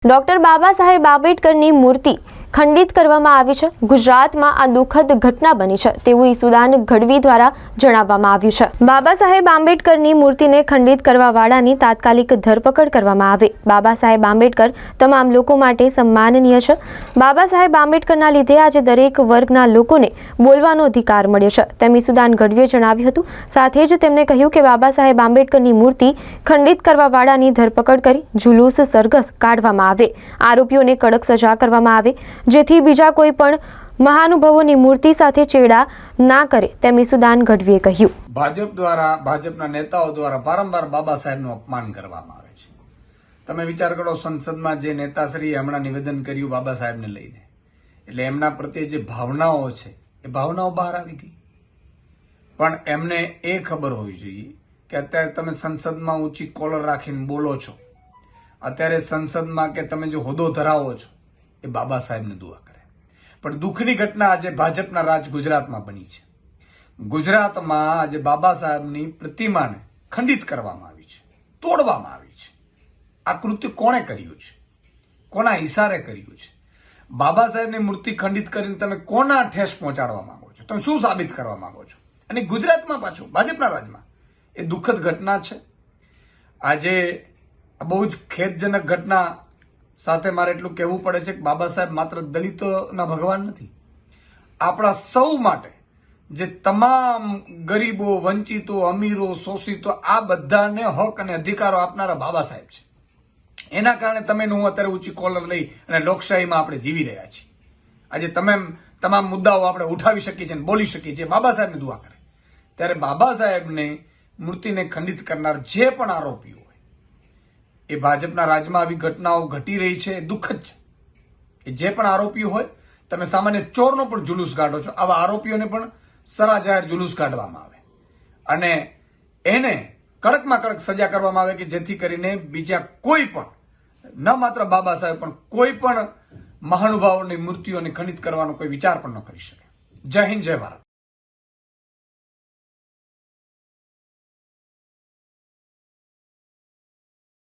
Doctor Baba Saheb આંબેડકરની મૂર્તિ ખંડિત કરવામાં આવી છે। ગુજરાતમાં આ દુઃખદ ઘટના બની છે તેવું ઈસુદાન ગઢવી દ્વારા જણાવવામાં આવ્યું છે। બાબા સાહેબ આંબેડકરની મૂર્તિને ખંડિત કરવાવાળાની તાત્કાલિક ધરપકડ કરવામાં આવે। બાબા સાહેબ આંબેડકર તમામ લોકો માટે સન્માનનીય છે। બાબા સાહેબ આંબેડકરના લીધે આજે દરેક વર્ગના લોકોને બોલવાનો અધિકાર મળ્યો છે તેમ ઈસુદાન ગઢવીએ જણાવ્યું હતું। સાથે જ તેમણે કહ્યું કે બાબા સાહેબ આંબેડકરની મૂર્તિ ખંડિત કરવાવાળાની ધરપકડ કરી જુલુસ સરઘસ કાઢવામાં આવે, આરોપીઓને કડક સજા કરવામાં આવે જેથી બીજા કોઈ પણ મહાનુભાવોની મૂર્તિ સાથે ચેડા ના કરે તેમ ઈસુદાન ગઢવીએ કહ્યું। ભાજપના નેતાઓ દ્વારા વારંવાર બાબા સાહેબનું અપમાન કરવામાં આવે છે। તમે વિચાર કરો, સંસદમાં જે નેતાશ્રીએ હમણાં નિવેદન કર્યું બાબા સાહેબને લઈને, એટલે એમના પ્રત્યે જે ભાવનાઓ છે એ ભાવનાઓ બહાર આવી ગઈ। પણ એમને એ ખબર હોવી જોઈએ કે અત્યારે તમે સંસદમાં ઊંચી કોલર રાખીને બોલો છો, અત્યારે સંસદમાં કે તમે જે હોદ્દો ધરાવો છો એ બાબા સાહેબને દુઆ કરે। પણ દુઃખની ઘટના આજે ભાજપના રાજ ગુજરાતમાં બની છે। ગુજરાતમાં આજે બાબા સાહેબની પ્રતિમાને ખંડિત કરવામાં આવી છે, તોડવામાં આવી છે। આ કૃત્ય કોણે કર્યું છે? કોના ઈશારે કર્યું છે? બાબા સાહેબની મૂર્તિ ખંડિત કરીને તમે કોના ઠેસ પહોંચાડવા માંગો છો? તમે શું સાબિત કરવા માંગો છો? અને ગુજરાતમાં પાછું ભાજપના રાજમાં એ દુઃખદ ઘટના છે। આજે બહુ જ ખેદજનક ઘટના સાથે મારે એટલું કહેવું પડે છે કે બાબા સાહેબ માત્ર દલિતોના ભગવાન નથી, આપણા સૌ માટે જે તમામ ગરીબો, વંચિતો, અમીરો, શોષિતો આ બધાને હક અને અધિકારો આપનારા બાબા સાહેબ છે। એના કારણે તમે હું અત્યારે ઊંચી કોલર લઈ અને લોકશાહીમાં આપણે જીવી રહ્યા છીએ। આજે તમામ મુદ્દાઓ આપણે ઉઠાવી શકીએ છીએ અને બોલી શકીએ છીએ। બાબા સાહેબને દુઆ કરે ત્યારે બાબા સાહેબને મૂર્તિને ખંડિત કરનાર જે પણ આરોપીઓ એ ભાજપના રાજમાં આવી ઘટનાઓ ઘટી રહી છે એ દુઃખદ છે। એ જે પણ આરોપીઓ હોય, તમે સામાન્ય ચોરનો પણ જુલુસ કાઢો છો, આવા આરોપીઓને પણ સરા જાહેર જુલુસ કાઢવામાં આવે અને એને કડકમાં કડક સજા કરવામાં આવે કે જેથી કરીને બીજા કોઈ પણ, ન માત્ર બાબા સાહેબ પણ કોઈ પણ મહાનુભાવોની મૂર્તિઓને ખંડિત કરવાનો કોઈ વિચાર પણ ન કરી શકે। જય હિન્દ, જય ભારત।